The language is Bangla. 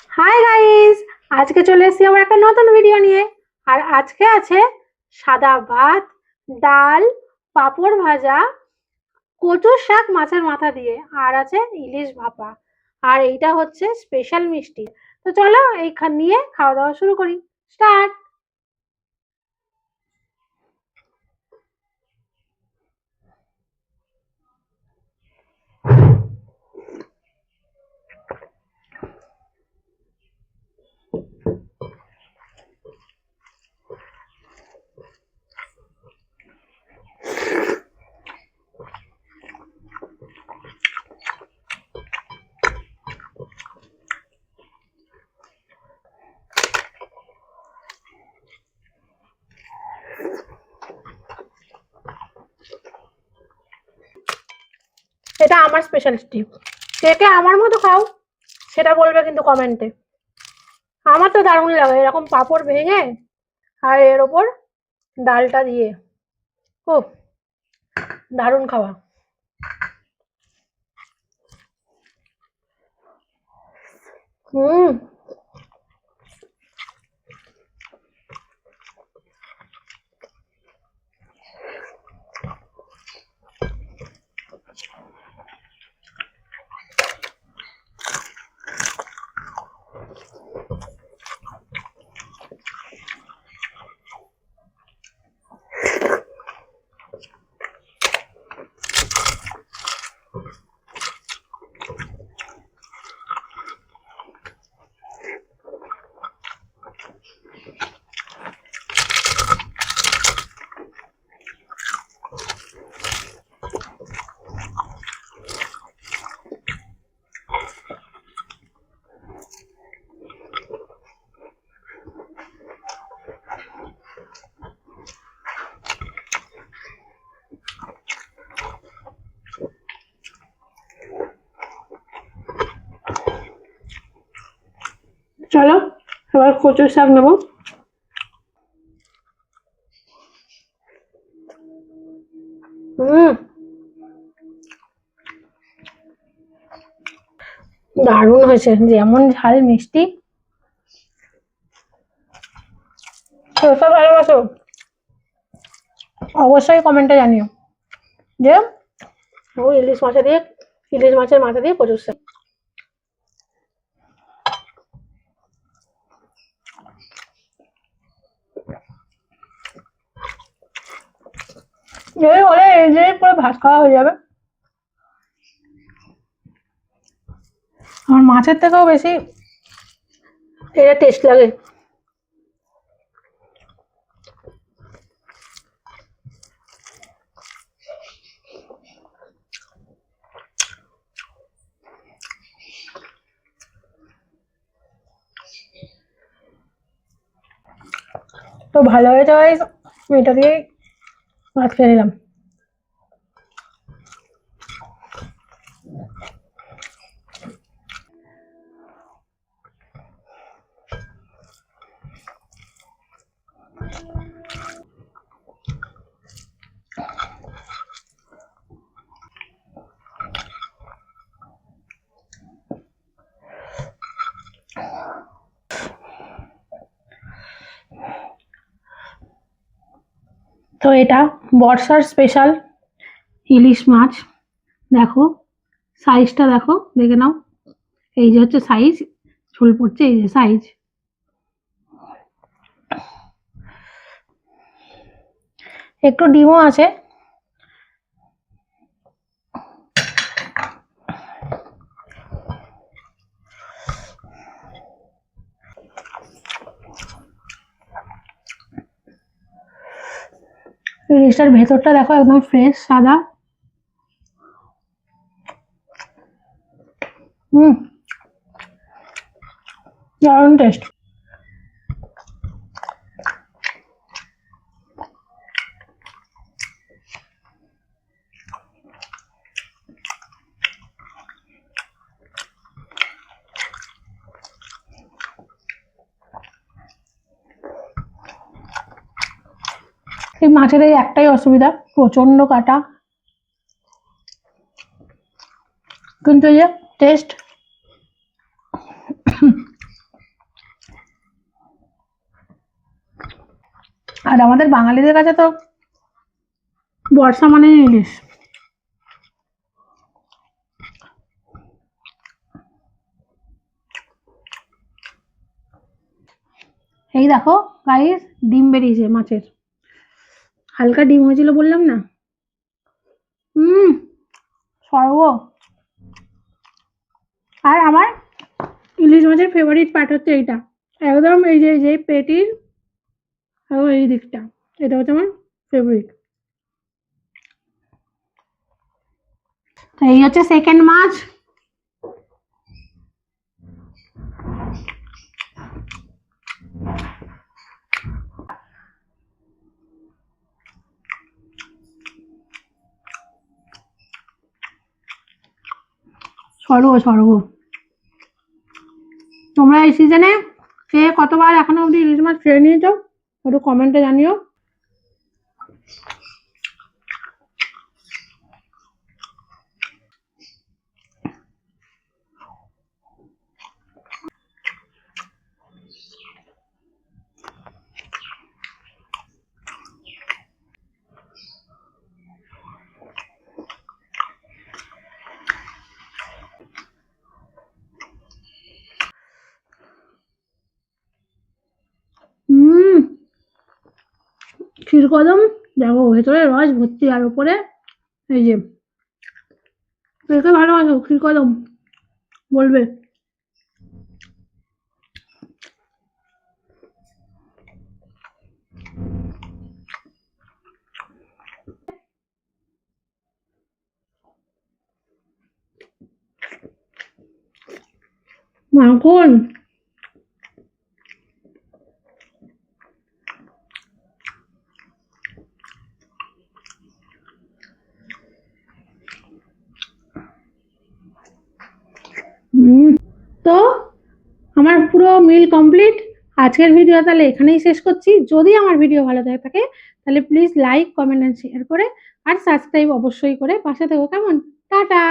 হাই গাইস, আজকে চলে এসেছি আবার একটা নতুন ভিডিও নিয়ে। আর আজকে আছে সাদা ভাত, ডাল, পাঁপড় ভাজা, কচুর শাক মাছের মাথা দিয়ে, আর আছে ইলিশ ভাপা। আর এইটা হচ্ছে স্পেশাল মিষ্টি। তো চলো এইখান নিয়ে খাওয়া দাওয়া শুরু করি। স্টার্ট। এটা আমার স্পেশালিটি। কে কে আমার মতো খাও সেটা বলবে কিন্তু কমেন্টে। আমার তো দারুণ লাগে এরকম পাঁপড় ভেঙে আর এর ওপর ডালটা দিয়ে। খুব দারুণ খাওয়া। হুম। চলো এবার কচুর শাক নেবো। হুম, দারুণ হয়েছে, যেমন ঝাল মিষ্টি। সরষে ভালোবাসো অবশ্যই কমেন্টে জানিও যে ও ইলিশ মাছের মাথা দিয়ে কচুর শাক। এই হলে এই যে পুরো ভাত খাওয়া হয়ে যাবে। আমার মাছের থেকেও বেশি এটা টেস্ট লাগে। তো ভালো হয়েছে ভাই, এটা দিয়েই ভাত খেয়ে নিলাম। তো এটা বর্ষার স্পেশাল ইলিশ মাছ। দেখো সাইজটা, দেখো দেখে নাও। এই যে হচ্ছে সাইজ, ঝোল পড়ছে, এই যে সাইজ। একটু ডিমও আছে। ইলিশটার ভেতরটা দেখো একদম ফ্রেশ সাদা। হুম, দারুণ টেস্ট। এই মাছের এই একটাই অসুবিধা, প্রচন্ড কাটা, কিন্তু এই যে টেস্ট আর আমাদের বাঙালিদের কাছে তো বর্ষা মানে ইলিশ। এই দেখো গাইস, ডিম বেরিয়েছে মাছের, হালকা ডিম হয়েছিল বললাম না। স্বর্গ। আর আমার ইলিশ মাছের ফেভারিট পার্ট হচ্ছে এইটা, একদম এই যে পেটির এই দিকটা, এটা হচ্ছে আমার ফেভারিট। এই হচ্ছে সেকেন্ড মাছ। স্বর্গ স্বর্গ। তোমরা এই সিজনে কে কতবার এখনো অব্দি ইলিশ মাছ খেয়ে নিয়েছো একটু কমেন্টে জানিও। ক্ষীরকদম দেখো, ভেতরে রস ভর্তি, আর উপরে এই যে, একে ভালোবাসো ক্ষীরকদম বলবে। মাখন। তো আমার পুরো মিল কমপ্লিট। আজকের ভিডিও তাহলে এখানেই শেষ করছি। যদি আমার ভিডিও ভালো থাকে তাহলে please like comment and share করে, আর সাবস্ক্রাইব অবশ্যই করে পাশে থেকো, কেমন? টাটা।